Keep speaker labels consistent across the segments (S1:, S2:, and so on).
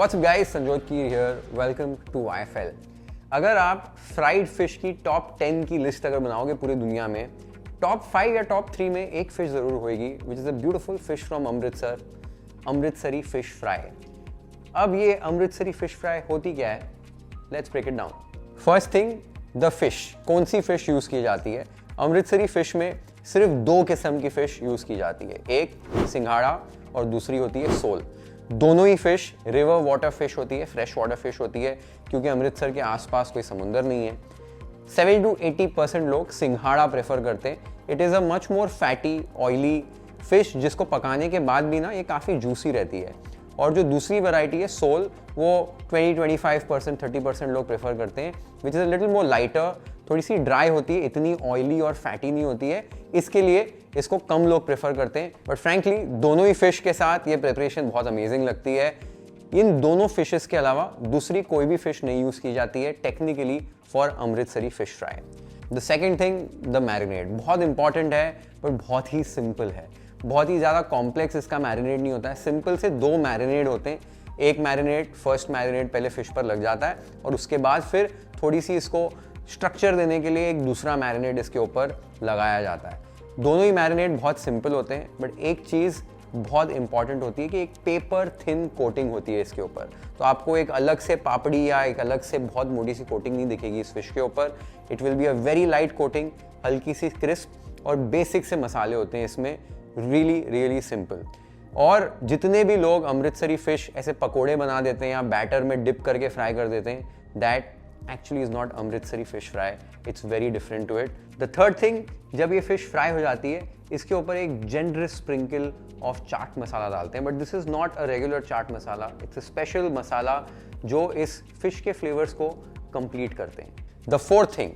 S1: What's up guys, Sanjyot Keer here. Welcome to YFL. अगर आप fried fish की top 10 की लिस्ट अगर बनाओगे पूरी दुनिया में, टॉप 5 या टॉप 3 में एक फिश जरूर होगी, which is a beautiful fish from Amritsar, Amritsari fish fry. अब ये अमृतसरी फिश फ्राई होती क्या है, let's break it down. First thing, the fish. कौन सी फिश यूज की जाती है? अमृतसरी फिश में सिर्फ दो किस्म की फिश यूज की जाती है, एक सिंघाड़ा और दूसरी होती है सोल। दोनों ही फिश रिवर वाटर फिश होती है, फ्रेश वाटर फिश होती है, क्योंकि अमृतसर के आसपास कोई समुंदर नहीं है। 70 to 80% लोग सिंघाड़ा प्रेफर करते हैं। It is a much more fatty oily fish, जिसको पकाने के बाद भी ना ये काफ़ी जूसी रहती है। और जो दूसरी वैरायटी है सोल, वो 20-25%, 30% लोग प्रेफर करते हैं, which is a little more lighter, थोड़ी सी ड्राई होती है, इतनी ऑयली और फैटी नहीं होती है, इसके लिए इसको कम लोग प्रेफर करते हैं। बट फ्रैंकली दोनों ही फिश के साथ ये प्रिपरेशन बहुत अमेजिंग लगती है। इन दोनों फिशेस के अलावा दूसरी कोई भी फिश नहीं यूज़ की जाती है technically for Amritsari fish fry. The second thing, the marinade. बहुत इंपॉर्टेंट है बट बहुत ही सिंपल है, बहुत ही ज़्यादा कॉम्प्लेक्स इसका मैरिनेड नहीं होता है। सिंपल से दो मैरिनेड होते हैं। एक मैरिनेड, फर्स्ट मैरिनेड पहले फिश पर लग जाता है और उसके बाद फिर थोड़ी सी इसको स्ट्रक्चर देने के लिए एक दूसरा मैरिनेड इसके ऊपर लगाया जाता है। दोनों ही मैरिनेड बहुत सिंपल होते हैं, बट एक चीज़ बहुत इंपॉर्टेंट होती है कि एक पेपर थिन कोटिंग होती है इसके ऊपर। तो आपको एक अलग से पापड़ी या एक अलग से बहुत मोटी सी कोटिंग नहीं दिखेगी इस फिश के ऊपर। It will be a very light coating, हल्की सी क्रिस्प, और बेसिक से मसाले होते हैं इसमें, रियली रियली सिंपल। और जितने भी लोग अमृतसरी फिश ऐसे पकोड़े बना देते हैं या बैटर में डिप करके फ्राई कर देते हैं, that actually is not Amritsari fish fry, it's very different to it. The third thing, जब ये फिश फ्राई हो जाती है, इसके ऊपर एक generous sprinkle of chaat masala डालते हैं, but this is not a regular chaat masala, it's a special मसाला जो इस फिश के फ्लेवर्स को कंप्लीट करते हैं। The fourth thing,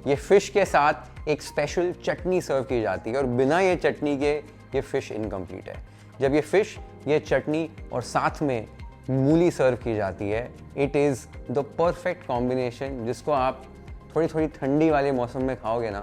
S1: ये फिश के साथ एक स्पेशल चटनी सर्व की जाती है, और बिना ये चटनी के ये फिश इनकम्प्लीट है। जब ये फिश, ये चटनी और साथ में मूली सर्व की जाती है, it is the perfect combination, जिसको आप थोड़ी थोड़ी ठंडी वाले मौसम में खाओगे ना,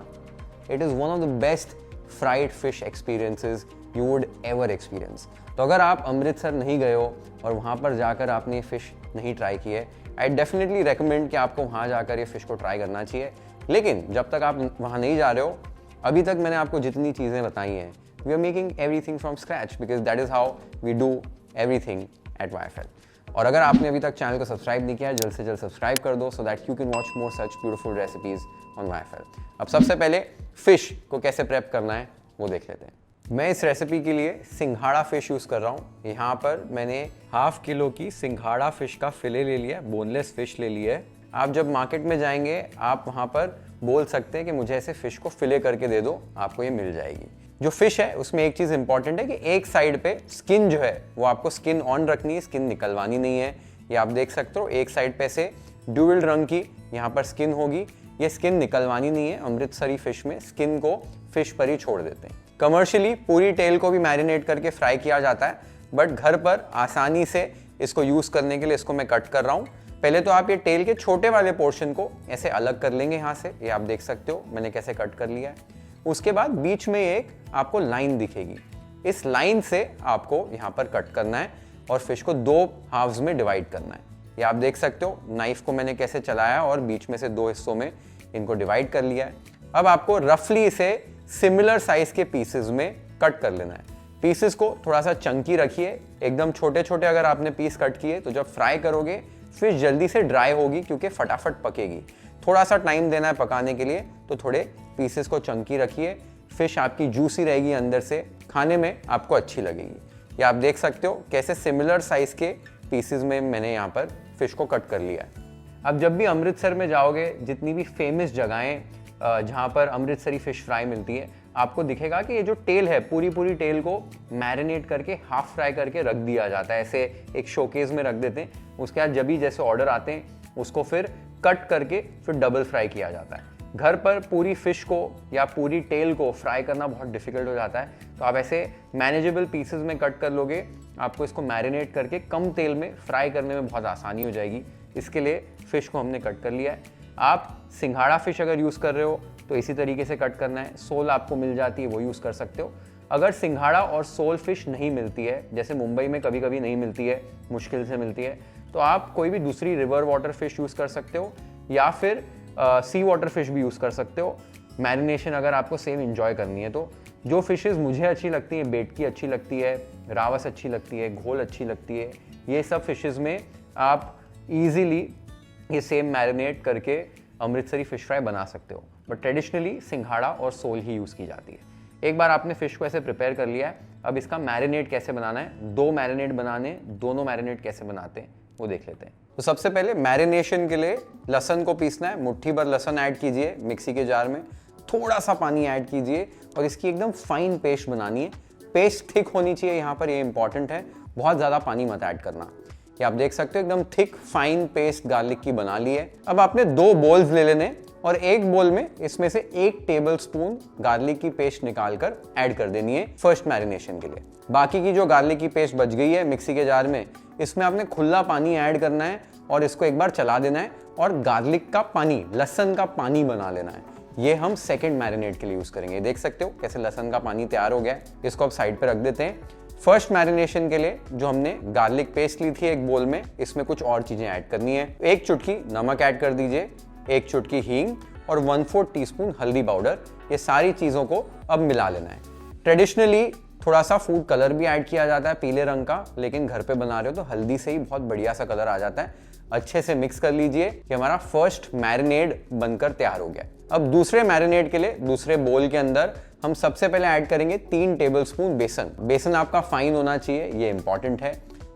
S1: it is one of the best fried fish experiences you would ever experience. तो अगर आप अमृतसर नहीं गए हो और वहाँ पर जाकर आपने ये फ़िश नहीं ट्राई की है, आई डेफिनेटली रेकमेंड कि आपको वहाँ जाकर ये फ़िश को ट्राई करना चाहिए। लेकिन जब तक आप वहाँ नहीं जा रहे हो, अभी तक मैंने आपको जितनी चीज़ें बताई हैं, we are making everything from scratch, because that is how we do everything at YFL। और अगर आपने अभी तक चैनल को सब्सक्राइब नहीं किया है, जल्द से जल्द सब्सक्राइब कर दो, so that you can watch more such beautiful recipes on YFL। अब सबसे पहले फिश को कैसे प्रेप करना है वो देख लेते हैं। मैं इस रेसिपी के लिए सिंघाड़ा फिश यूज़ कर रहा हूँ। यहाँ पर मैंने ½ किलो की सिंघाड़ा फिश का फिले ले लिया, बोनलेस फिश ले लिया है। आप जब मार्केट में जाएंगे, आप वहाँ पर बोल सकते हैं कि मुझे ऐसे फिश को फिले करके दे दो, आपको ये मिल जाएगी। जो फिश है उसमें एक चीज़ इंपॉर्टेंट है कि एक साइड पे स्किन जो है वो आपको स्किन ऑन रखनी है, स्किन निकलवानी नहीं है। ये आप देख सकते हो, एक साइड पे से ड्यूल रंग की यहाँ पर स्किन होगी, ये स्किन निकलवानी नहीं है। अमृतसरी फिश में स्किन को फिश पर ही छोड़ देते हैं। कमर्शियली पूरी टेल को भी मैरिनेट करके फ्राई किया जाता है, बट घर पर आसानी से इसको यूज़ करने के लिए इसको मैं कट कर रहा हूँ। पहले तो आप ये टेल के छोटे वाले पोर्शन को ऐसे अलग कर लेंगे यहाँ से, ये आप देख सकते हो मैंने कैसे कट कर लिया है। उसके बाद बीच में एक आपको लाइन दिखेगी, इस लाइन से आपको यहाँ पर कट करना है और फिश को दो हाफ्स में डिवाइड करना है। ये आप देख सकते हो, नाइफ को मैंने कैसे चलाया और बीच में से दो हिस्सों में इनको डिवाइड कर लिया है। अब आपको रफली इसे सिमिलर साइज के पीसेस में कट कर लेना है। पीसेस को थोड़ा सा चंकी रखिए, एकदम छोटे छोटे अगर आपने पीस कट किए तो जब फ्राई करोगे फिश जल्दी से ड्राई होगी, क्योंकि फटाफट पकेगी। थोड़ा सा टाइम देना है पकाने के लिए, तो थोड़े पीसेस को चंकी रखिए। फिश आपकी जूसी रहेगी अंदर से, खाने में आपको अच्छी लगेगी। ये आप देख सकते हो कैसे सिमिलर साइज के पीसेस में मैंने यहाँ पर फिश को कट कर लिया है। अब जब भी अमृतसर में जाओगे, जितनी भी फेमस जगहें जहाँ पर अमृतसरी फिश फ्राई मिलती है, आपको दिखेगा कि ये जो टेल है, पूरी पूरी टेल को मैरिनेट करके हाफ फ्राई करके रख दिया जाता है, ऐसे एक शोकेस में रख देते हैं। उसके बाद जब भी जैसे ऑर्डर आते हैं, उसको फिर कट करके फिर डबल फ्राई किया जाता है। घर पर पूरी फिश को या पूरी टेल को फ्राई करना बहुत डिफिकल्ट हो जाता है, तो आप ऐसे मैनेजेबल पीसेस में कट कर लोगे, आपको इसको मैरिनेट करके कम तेल में फ्राई करने में बहुत आसानी हो जाएगी। इसके लिए फिश को हमने कट कर लिया है। आप सिंघाड़ा फिश अगर यूज़ कर रहे हो तो इसी तरीके से कट करना है। सोल आपको मिल जाती है, वो यूज़ कर सकते हो। अगर सिंघाड़ा और सोल फिश नहीं मिलती है, जैसे मुंबई में कभी कभी नहीं मिलती है, मुश्किल से मिलती है, तो आप कोई भी दूसरी रिवर वाटर फिश यूज़ कर सकते हो या फिर सी वाटर फिश भी यूज़ कर सकते हो मैरिनेशन अगर आपको सेम इंजॉय करनी है तो। जो फिशेज़ मुझे अच्छी लगती हैं, बेटकी अच्छी लगती है, रावस अच्छी लगती है, घोल अच्छी लगती है, ये सब फिशेज़ में आप इजीली ये सेम मैरिनेट करके अमृतसरी फ़िश फ्राई बना सकते हो। बट ट्रेडिशनली सिंघाड़ा और सोल ही यूज़ की जाती है। एक बार आपने फ़िश को ऐसे प्रिपेयर कर लिया है, अब इसका मैरिनेट कैसे बनाना है, 2 मैरिनेट बनाने, दोनों मैरिनेट कैसे बनाते हैं वो देख लेते हैं। तो सबसे पहले मैरिनेशन के लिए लहसुन को पीसना है। मुट्ठी भर लहसुन ऐड कीजिए मिक्सी के जार में, थोड़ा सा पानी ऐड कीजिए और इसकी एकदम फाइन पेस्ट बनानी है। पेस्ट थिक होनी चाहिए, यहाँ पर ये इंपॉर्टेंट है, बहुत ज़्यादा पानी मत ऐड करना। ये आप देख सकते हो एकदम थिक फाइन पेस्ट गार्लिक की बना ली है। अब आपने 2 बोल्स ले लेने और एक बोल में इसमें से 1 टेबलस्पून गार्लिक की पेस्ट निकालकर ऐड कर देनी है फर्स्ट मैरिनेशन के लिए। बाकी की जो गार्लिक की पेस्ट बच गई है मिक्सी के जार में, इसमें आपने खुला पानी ऐड करना है और इसको एक बार चला देना है और गार्लिक का पानी, लहसुन का पानी बना लेना है। ये हम सेकंड मैरिनेट के लिए यूज करेंगे। देख सकते हो कैसे लहसुन का पानी तैयार हो गया है। इसको अब साइड पे रख देते हैं। फर्स्ट मैरिनेशन के लिए जो हमने गार्लिक पेस्ट ली थी एक बोल में, इसमें कुछ और चीजें ऐड करनी है। 1 चुटकी नमक ऐड कर दीजिए, 1 चुटकी हींग और 1/4 टीस्पून हल्दी पाउडर। ये सारी चीजों को अब मिला लेना है। ट्रेडिशनली थोड़ा सा फूड कलर भी ऐड किया जाता है पीले रंग का, लेकिन घर पे बना रहे हो तो हल्दी से ही बहुत बढ़िया सा कलर आ जाता है। अच्छे से मिक्स कर लीजिए कि हमारा फर्स्ट मैरिनेड बनकर तैयार हो गया। अब दूसरे मैरिनेड के लिए दूसरे बोल के अंदर हम सबसे पहले ऐड करेंगे 3 टेबलस्पून बेसन। बेसन आपका फाइन होना चाहिए, ये इंपॉर्टेंट है।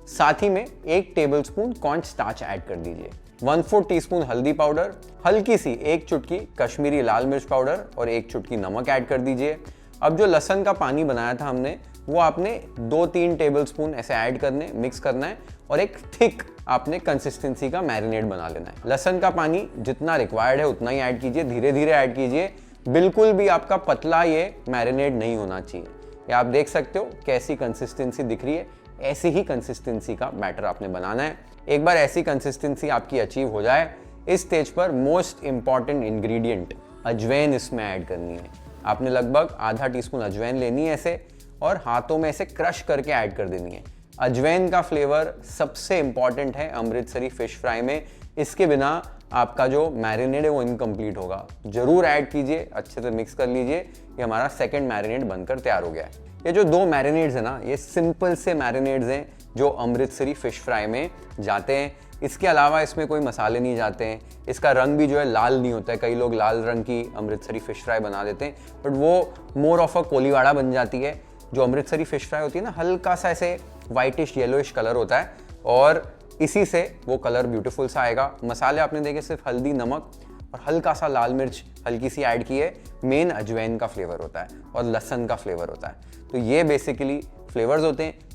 S1: साथ ही में 1 टेबलस्पून कॉर्न स्टार्च ऐड कर दीजिए, 1/4 टीस्पून हल्दी पाउडर, हल्की सी 1 चुटकी कश्मीरी लाल मिर्च पाउडर और 1 चुटकी नमक ऐड कर दीजिए। अब जो लहसुन का पानी बनाया था हमने, वो आपने 2-3 टेबलस्पून ऐसे ऐड करने, मिक्स करना है और एक थिक आपने कंसिस्टेंसी का मैरिनेट बना लेना है। लहसुन का पानी जितना रिक्वायर्ड है उतना ही ऐड कीजिए, धीरे धीरे ऐड कीजिए। बिल्कुल भी आपका पतला ये मैरिनेट नहीं होना चाहिए। ये आप देख सकते हो कैसी कंसिस्टेंसी दिख रही है, ऐसी ही कंसिस्टेंसी का बैटर आपने बनाना है। एक बार ऐसी कंसिस्टेंसी आपकी अचीव हो जाए, इस स्टेज पर मोस्ट इंपॉर्टेंट इंग्रेडिएंट अजवाइन इसमें ऐड करनी है। आपने लगभग आधा टीस्पून अजवाइन लेनी है ऐसे और हाथों में ऐसे क्रश करके ऐड कर देनी है। अजवाइन का फ्लेवर सबसे इंपॉर्टेंट है अमृतसरी फिश फ्राई में। इसके बिना आपका जो मैरिनेट है वो इनकम्प्लीट होगा। जरूर ऐड कीजिए, अच्छे से मिक्स कर लीजिए। ये हमारा सेकंड मैरिनेट बनकर तैयार हो गया है। ये जो 2 मैरिनेट्स है ना, ये सिंपल से मैरिनेट्स हैं जो अमृतसरी फिश फ्राई में जाते हैं। इसके अलावा इसमें कोई मसाले नहीं जाते हैं। इसका रंग भी जो है लाल नहीं होता है। कई लोग लाल रंग की अमृतसरी फिश फ्राई बना देते हैं, बट वो मोर ऑफ अ कोलीवाड़ा बन जाती है। जो अमृतसरी फिश फ्राई होती है ना, हल्का सा ऐसे वाइटिश येलोइश कलर होता है और इसी से वो कलर ब्यूटीफुल सा आएगा। मसाले आपने देखे सिर्फ हल्दी, नमक और हल्का सा लाल मिर्च हल्की सी ऐड की है। मेन अजवाइन का फ्लेवर होता है और लहसुन का फ्लेवर होता है। तो ये बेसिकली फ्लेवर्स होते हैं।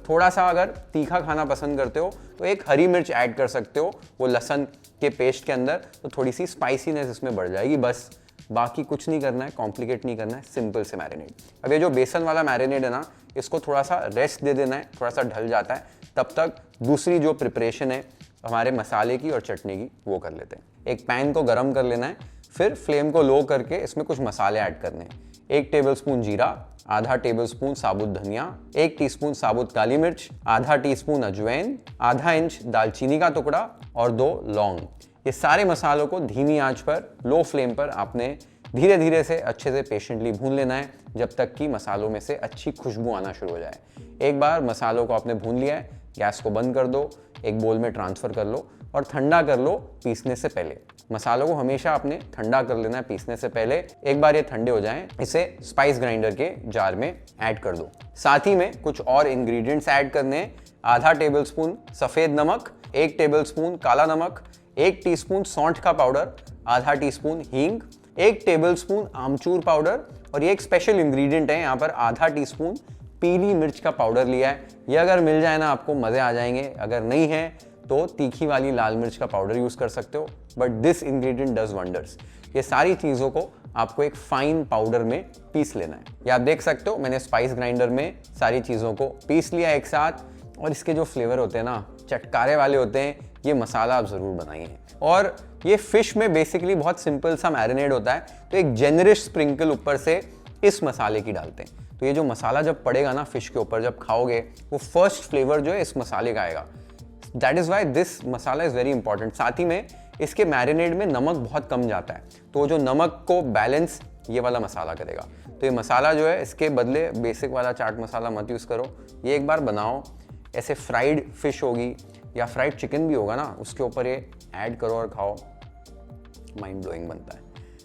S1: थोड़ा सा अगर तीखा खाना पसंद करते हो तो 1 हरी मिर्च ऐड कर सकते हो वो लहसुन के पेस्ट के अंदर, तो थोड़ी सी स्पाइसीनेस इसमें बढ़ जाएगी। बस बाकी कुछ नहीं करना है, कॉम्प्लिकेट नहीं करना है, सिंपल से मैरिनेट। अब ये जो बेसन वाला मैरिनेट है ना, इसको थोड़ा सा रेस्ट दे देना है, थोड़ा सा ढल जाता है। तब तक दूसरी जो प्रिपरेशन है हमारे मसाले की और चटनी की, वो कर लेते हैं। एक पैन को गर्म कर लेना है, फिर फ्लेम को लो करके इसमें कुछ मसाले ऐड करने हैं। 1 टेबलस्पून जीरा, आधा टेबलस्पून साबुत धनिया, 1 टीस्पून साबुत काली मिर्च, आधा टीस्पून अजवाइन, आधा इंच दालचीनी का टुकड़ा और 2 लौंग। ये सारे मसालों को धीमी आंच पर, लो फ्लेम पर आपने धीरे धीरे से अच्छे से पेशेंटली भून लेना है, जब तक कि मसालों में से अच्छी खुशबू आना शुरू हो जाए। एक बार मसालों को आपने भून लिया है, गैस को बंद कर दो, एक बोल में ट्रांसफर कर लो और ठंडा कर लो पीसने से पहले। मसालों को हमेशा आपने ठंडा कर लेना है पीसने से पहले। एक बार ये ठंडे हो जाएं, इसे स्पाइस ग्राइंडर के जार में ऐड कर दो। साथ ही में कुछ और इंग्रेडिएंट्स ऐड करने हैं। आधा टेबलस्पून सफेद नमक, 1 टेबलस्पून काला नमक, 1 टीस्पून सौंठ का पाउडर, आधा टीस्पून हींग, 1 टेबलस्पून आमचूर पाउडर और ये एक स्पेशल इंग्रेडिएंट है, यहाँ पर आधा टीस्पून पीली मिर्च का पाउडर लिया है। ये अगर मिल जाए ना आपको मजे आ जाएंगे, अगर नहीं है तो तीखी वाली लाल मिर्च का पाउडर यूज कर सकते हो, but this ingredient does wonders. ये सारी चीजों को आपको एक फाइन पाउडर में पीस लेना है। ये आप देख सकते हो मैंने स्पाइस ग्राइंडर में सारी चीजों को पीस लिया एक साथ, और इसके जो फ्लेवर होते हैं ना, चटकारे वाले होते हैं। ये मसाला आप जरूर बनाइए। और ये फिश में बेसिकली बहुत सिंपल सा मैरिनेट होता है, तो एक जेनरिश स्प्रिंकल ऊपर से इस मसाले की डालते हैं। तो ये जो मसाला जब पड़ेगा ना फिश के ऊपर, जब खाओगे, वो फर्स्ट फ्लेवर जो है इस मसाले का आएगा। That is why this masala is very important. साथ ही में इसके मैरिनेड में नमक बहुत कम जाता है, तो जो नमक को बैलेंस ये वाला मसाला करेगा। तो ये मसाला जो है, इसके बदले बेसिक वाला चाट मसाला मत यूज़ करो, ये एक बार बनाओ। ऐसे फ्राइड फिश होगी या फ्राइड चिकन भी होगा ना, उसके ऊपर ये ऐड करो और खाओ, माइंड ब्लोइंग बनता है।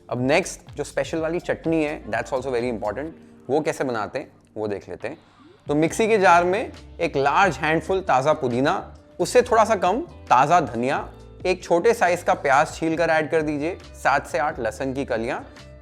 S1: अब नेक्स्ट जो स्पेशल वाली चटनी है, दैट्स ऑल्सो वेरी इंपॉर्टेंट, वो कैसे बनाते हैं वो देख लेते हैं। तो मिक्सी के जार में एक लार्ज हैंडफुल ताज़ा पुदीना, उससे थोड़ा सा कम ताज़ा धनिया, एक छोटे साइज का प्याज छील कर ऐड कर दीजिए, 7 से 8 लहसुन की कलियां,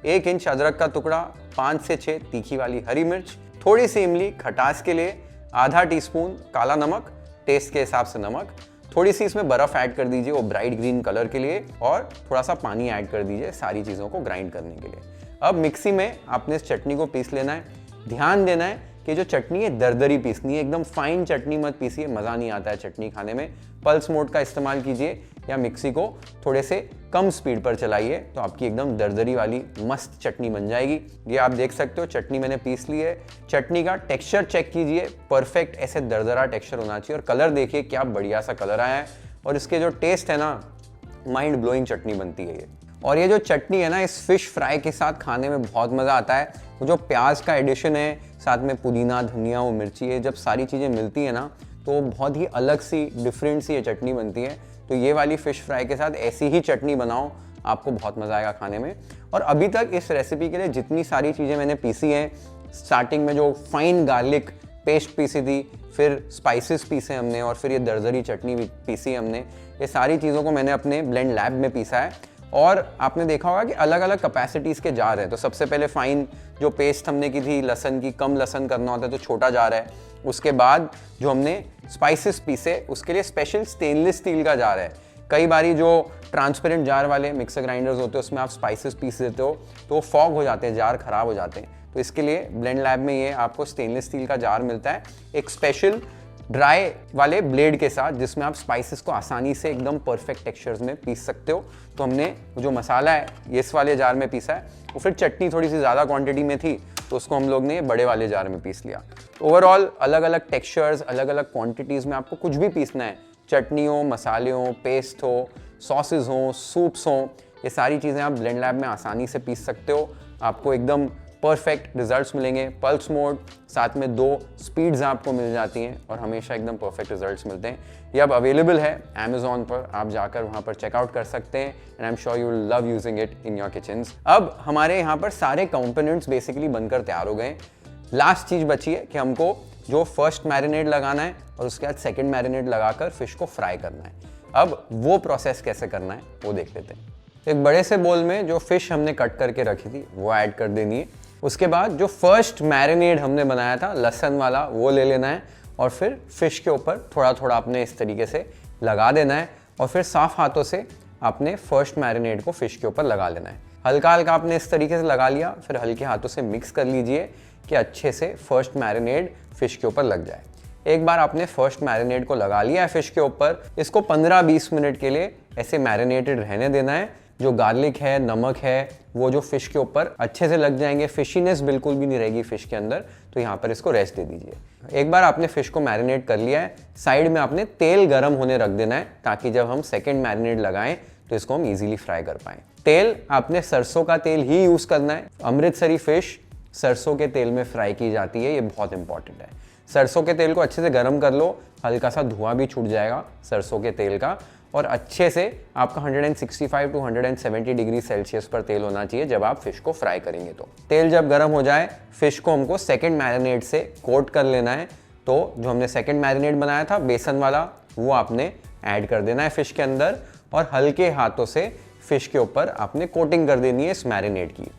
S1: 1 इंच अदरक का टुकड़ा, 5 से 6 तीखी वाली हरी मिर्च, थोड़ी सी इमली खटास के लिए, आधा टीस्पून काला नमक, टेस्ट के हिसाब से नमक, थोड़ी सी इसमें बर्फ ऐड कर दीजिए वो ब्राइट ग्रीन कलर के लिए, और थोड़ा सा पानी ऐड कर दीजिए सारी चीज़ों को ग्राइंड करने के लिए। अब मिक्सी में आपने इस चटनी को पीस लेना है। ध्यान देना है कि जो चटनी है दरदरी पीसनी है, एकदम फाइन चटनी मत पीसिए, मज़ा नहीं आता है चटनी खाने में। पल्स मोड का इस्तेमाल कीजिए या मिक्सी को थोड़े से कम स्पीड पर चलाइए, तो आपकी एकदम दरदरी वाली मस्त चटनी बन जाएगी। ये आप देख सकते हो चटनी मैंने पीस ली है। चटनी का टेक्सचर चेक कीजिए, परफेक्ट ऐसे दरदरा टेक्सचर होना चाहिए, और कलर देखिए क्या बढ़िया सा कलर आया है, और इसके जो टेस्ट है ना, माइंड ब्लोइंग चटनी बनती है ये। और ये जो चटनी है ना, इस फिश फ्राई के साथ खाने में बहुत मज़ा आता है। वो जो प्याज का एडिशन है, साथ में पुदीना धनिया वो मिर्ची, ये जब सारी चीज़ें मिलती है ना, तो बहुत ही अलग सी डिफरेंट सी ये चटनी बनती है। तो ये वाली फ़िश फ्राई के साथ ऐसी ही चटनी बनाओ, आपको बहुत मज़ा आएगा खाने में। और अभी तक इस रेसिपी के लिए जितनी सारी चीज़ें मैंने पीसी हैं, स्टार्टिंग में जो फाइन गार्लिक पेस्ट पीसी थी, फिर स्पाइसेस पीसे हमने, और फिर ये दरदरी चटनी भी पीसी हमने, ये सारी चीज़ों को मैंने अपने ब्लेंड लैब में पीसा है। और आपने देखा होगा कि अलग अलग कैपेसिटीज़ के जार हैं। तो सबसे पहले फाइन जो पेस्ट हमने की थी लहसन की, कम लहसन करना होता है तो छोटा जार है। उसके बाद जो हमने स्पाइसेस पीसे, उसके लिए स्पेशल स्टेनलेस स्टील का जार है। कई बारी जो ट्रांसपेरेंट जार वाले मिक्सर ग्राइंडर्स होते हैं उसमें आप स्पाइसेस पीस देते हो तो वो फॉग हो जाते हैं, जार खराब हो जाते हैं। तो इसके लिए ब्लेंड लैब में ये आपको स्टेनलेस स्टील का जार मिलता है, एक स्पेशल ड्राई वाले ब्लेड के साथ, जिसमें आप स्पाइसेस को आसानी से एकदम परफेक्ट टेक्सचर्स में पीस सकते हो। तो हमने जो मसाला है ये इस वाले जार में पीसा है, और फिर चटनी थोड़ी सी ज़्यादा क्वांटिटी में थी तो उसको हम लोग ने बड़े वाले जार में पीस लिया। ओवरऑल अलग अलग टेक्सचर्स, अलग अलग क्वांटिटीज़ में आपको कुछ भी पीसना है, चटनी हो, मसाले हो, पेस्ट हो, सॉसेज हो, सूप्स हो, ये सारी चीज़ें आप ब्लेंड लैब में आसानी से पीस सकते हो। आपको एकदम परफेक्ट रिजल्ट्स मिलेंगे। पल्स मोड, साथ में 2 स्पीड्स आपको मिल जाती हैं और हमेशा एकदम परफेक्ट रिजल्ट्स मिलते हैं। ये अब अवेलेबल है अमेज़ॉन पर, आप जाकर वहाँ पर चेकआउट कर सकते हैं, and I am sure you will love using it in your kitchens. अब हमारे यहाँ पर सारे कंपोनेंट्स बेसिकली बनकर तैयार हो गए। लास्ट चीज़ बची है कि हमको जो फर्स्ट मैरिनेड लगाना है और उसके बाद सेकेंड मैरिनेड लगाकर फिश को फ्राई करना है। अब वो प्रोसेस कैसे करना है वो देख लेते हैं। एक बड़े से बोल में जो फिश हमने कट करके रखी थी वो ऐड कर देनी है। उसके बाद जो फर्स्ट मैरिनेड हमने बनाया था लहसुन वाला वो ले लेना है, और फिर फिश के ऊपर थोड़ा थोड़ा आपने इस तरीके से लगा देना है, और फिर साफ हाथों से आपने फर्स्ट मैरिनेड को फिश के ऊपर लगा लेना है। हल्का हल्का आपने इस तरीके से लगा लिया, फिर हल्के हाथों से मिक्स कर लीजिए कि अच्छे से फर्स्ट मैरिनेड फिश के ऊपर लग जाए। एक बार आपने फर्स्ट मैरिनेड को लगा लिया है फिश के ऊपर, इसको 15-20 मिनट के लिए ऐसे मैरिनेटेड रहने देना है। जो गार्लिक है, नमक है, वो जो फिश के ऊपर अच्छे से लग जाएंगे, फिशीनेस बिल्कुल भी नहीं रहेगी फिश के अंदर, तो यहाँ पर इसको रेस्ट दे दीजिए। एक बार आपने फिश को मैरिनेट कर लिया है, साइड में आपने तेल गर्म होने रख देना है, ताकि जब हम सेकेंड मैरिनेट लगाएं तो इसको हम इजीली फ्राई कर पाएं। तेल आपने सरसों का तेल ही यूज करना है। अमृतसरी फिश सरसों के तेल में फ्राई की जाती है, ये बहुत इंपॉर्टेंट है। सरसों के तेल को अच्छे से गर्म कर लो, हल्का सा धुआं भी छूट जाएगा सरसों के तेल का, और अच्छे से आपका 165 टू 170 डिग्री सेल्सियस पर तेल होना चाहिए जब आप फिश को फ्राई करेंगे। तो तेल जब गर्म हो जाए, फिश को हमको सेकंड मैरिनेड से कोट कर लेना है। तो जो हमने सेकंड मैरिनेड बनाया था बेसन वाला, वो आपने ऐड कर देना है फिश के अंदर, और हल्के हाथों से फिश के ऊपर आपने कोटिंग कर देनी है इस मैरिनेड की।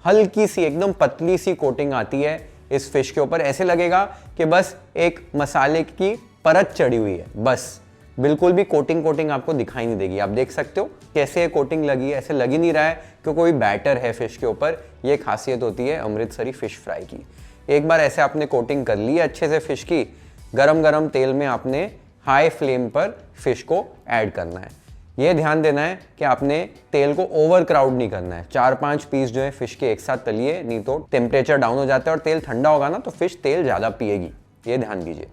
S1: हल्की सी एकदम पतली सी कोटिंग आती है इस फिश के ऊपर, ऐसे लगेगा कि बस एक मसाले की परत चढ़ी हुई है, बस बिल्कुल भी कोटिंग आपको दिखाई नहीं देगी। आप देख सकते हो कैसे कोटिंग लगी है, ऐसे लग ही नहीं रहा है कि कोई बैटर है फिश के ऊपर। ये खासियत होती है अमृतसरी फिश फ्राई की। एक बार ऐसे आपने कोटिंग कर ली है अच्छे से फिश की, गरम तेल में आपने हाई फ्लेम पर फिश को ऐड करना है। ये ध्यान देना है कि आपने तेल को ओवर क्राउड नहीं करना है। 4-5 पीस जो है फिश के एक साथ तलिए, नहीं तो टेम्परेचर डाउन हो जाता है, और तेल ठंडा होगा ना तो फिश तेल ज़्यादा पिएगी, ये ध्यान दीजिए।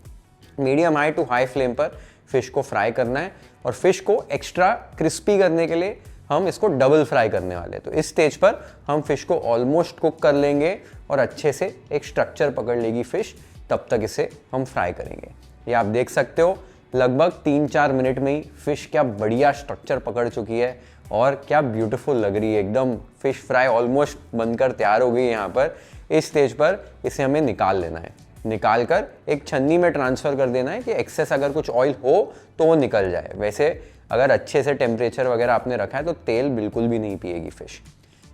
S1: Medium high to high flame पर फिश को फ्राई करना है और फिश को एक्स्ट्रा क्रिस्पी करने के लिए हम इसको डबल फ्राई करने वाले हैं। तो इस स्टेज पर हम फिश को ऑलमोस्ट कुक कर लेंगे और अच्छे से एक स्ट्रक्चर पकड़ लेगी फिश, तब तक इसे हम फ्राई करेंगे। ये आप देख सकते हो लगभग 3-4 मिनट में ही फिश क्या बढ़िया स्ट्रक्चर पकड़ चुकी है और क्या ब्यूटीफुल लग रही है एकदम। फिश फ्राई ऑलमोस्ट बनकर तैयार हो गई है। यहाँ पर इस स्टेज पर इसे हमें निकाल लेना है, निकाल कर एक छन्नी में ट्रांसफ़र कर देना है कि एक्सेस अगर कुछ ऑयल हो तो वो निकल जाए। वैसे अगर अच्छे से टेम्परेचर वगैरह आपने रखा है तो तेल बिल्कुल भी नहीं पिएगी फिश।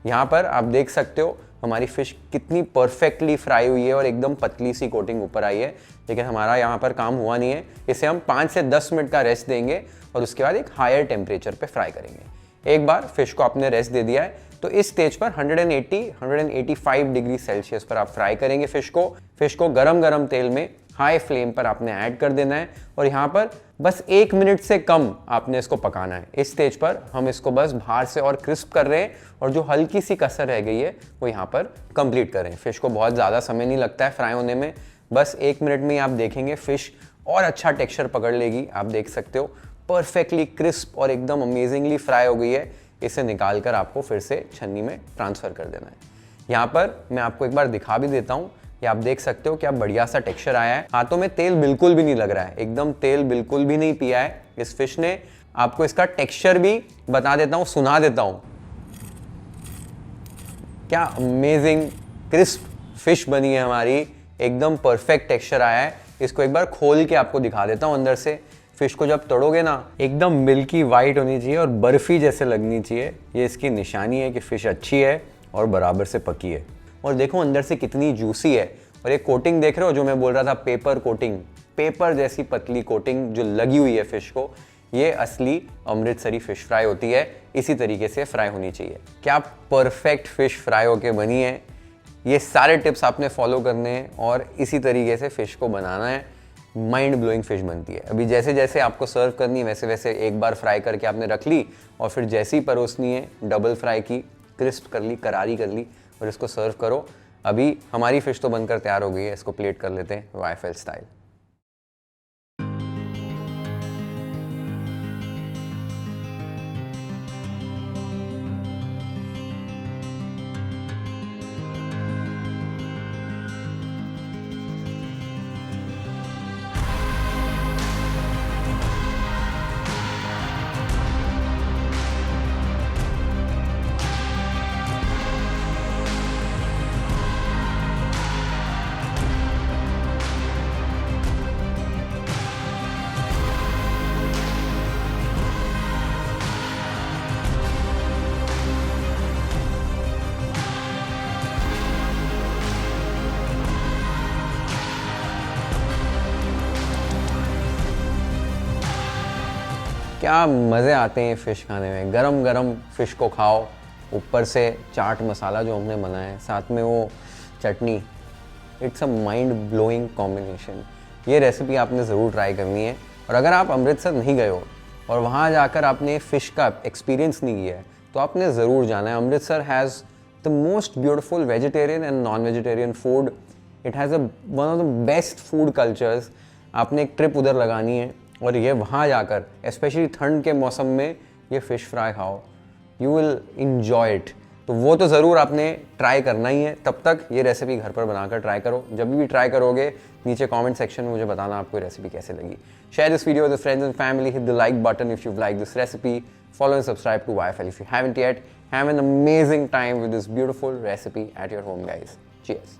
S1: यहाँ पर आप देख सकते हो हमारी फिश कितनी परफेक्टली फ्राई हुई है और एकदम पतली सी कोटिंग ऊपर आई है। लेकिन हमारा यहाँ पर काम हुआ नहीं है, इसे हम 5 से 10 मिनट का रेस्ट देंगे और उसके बाद एक हायर टेम्परेचर पे फ्राई करेंगे। एक बार फिश को आपने रेस्ट दे दिया है तो इस स्टेज पर 180-185 डिग्री सेल्सियस पर आप फ्राई करेंगे फिश को गरम गरम तेल में हाई फ्लेम पर आपने ऐड कर देना है और यहाँ पर बस 1 मिनट से कम आपने इसको पकाना है। इस स्टेज पर हम इसको बस बाहर से और क्रिस्प कर रहे हैं और जो हल्की सी कसर रह गई है वो यहाँ पर कंप्लीट कर रहे हैं। फिश को बहुत ज़्यादा समय नहीं लगता है फ्राई होने में, बस 1 मिनट में ही आप देखेंगे फिश और अच्छा टेक्स्चर पकड़ लेगी। आप देख सकते हो परफेक्टली क्रिस्प और एकदम अमेजिंगली फ्राई हो गई है। इसे निकाल कर आपको फिर से छन्नी में ट्रांसफ़र कर देना है। यहाँ पर मैं आपको एक बार दिखा भी देता हूँ, ये आप देख सकते हो क्या बढ़िया सा टेक्सचर आया है। हाथों में तेल बिल्कुल भी नहीं लग रहा है, एकदम तेल बिल्कुल भी नहीं पिया है इस फिश ने। आपको इसका टेक्सचर भी बता देता हूँ, सुना देता हूँ। क्या अमेजिंग क्रिस्प फिश बनी है हमारी, एकदम परफेक्ट टेक्सचर आया है। इसको एक बार खोल के आपको दिखा देता हूँ अंदर से। फिश को जब तोड़ोगे ना एकदम मिल्की वाइट होनी चाहिए और बर्फी जैसे लगनी चाहिए। ये इसकी निशानी है कि फिश अच्छी है और बराबर से पकी है। और देखो अंदर से कितनी जूसी है। और ये कोटिंग देख रहे हो जो मैं बोल रहा था, पेपर कोटिंग, पेपर जैसी पतली कोटिंग जो लगी हुई है फिश को, ये असली अमृतसरी फिश फ्राई होती है। इसी तरीके से फ्राई होनी चाहिए। क्या परफेक्ट फिश फ्राई होके बनी है। ये सारे टिप्स आपने फॉलो करने हैं और इसी तरीके से फिश को बनाना है। माइंड ब्लोइंग फिश बनती है। अभी जैसे जैसे आपको सर्व करनी है वैसे वैसे एक बार फ्राई करके आपने रख ली और फिर जैसी परोसनी है डबल फ्राई की, क्रिस्प कर ली, करारी कर ली और इसको सर्व करो। अभी हमारी फिश तो बनकर तैयार हो गई है, इसको प्लेट कर लेते हैं वाईएफएल स्टाइल। क्या मज़े आते हैं फ़िश खाने में। गरम गरम फ़िश को खाओ, ऊपर से चाट मसाला जो हमने बनाया है, साथ में वो चटनी, it's a mind blowing combination. ये रेसिपी आपने ज़रूर ट्राई करनी है। और अगर आप अमृतसर नहीं गए हो और वहाँ जाकर आपने फ़िश का एक्सपीरियंस नहीं किया है तो आपने ज़रूर जाना है। Amritsar has the most beautiful vegetarian and non vegetarian food. It has one of the best food cultures. आपने एक ट्रिप उधर लगानी है और ये वहाँ जाकर स्पेशली ठंड के मौसम में ये फ़िश फ्राई खाओ, यू विल इन्जॉय इट। तो वो तो ज़रूर आपने ट्राई करना ही है। तब तक ये रेसिपी घर पर बनाकर ट्राई करो। जब भी ट्राई करोगे नीचे कमेंट सेक्शन में मुझे बताना आपको ये रेसिपी कैसे लगी। Share this video with friends and family, hit the like button if you like this recipe, follow and subscribe to YFL if you haven't yet. Have an amazing time with this beautiful recipe at your home, guys. Cheers.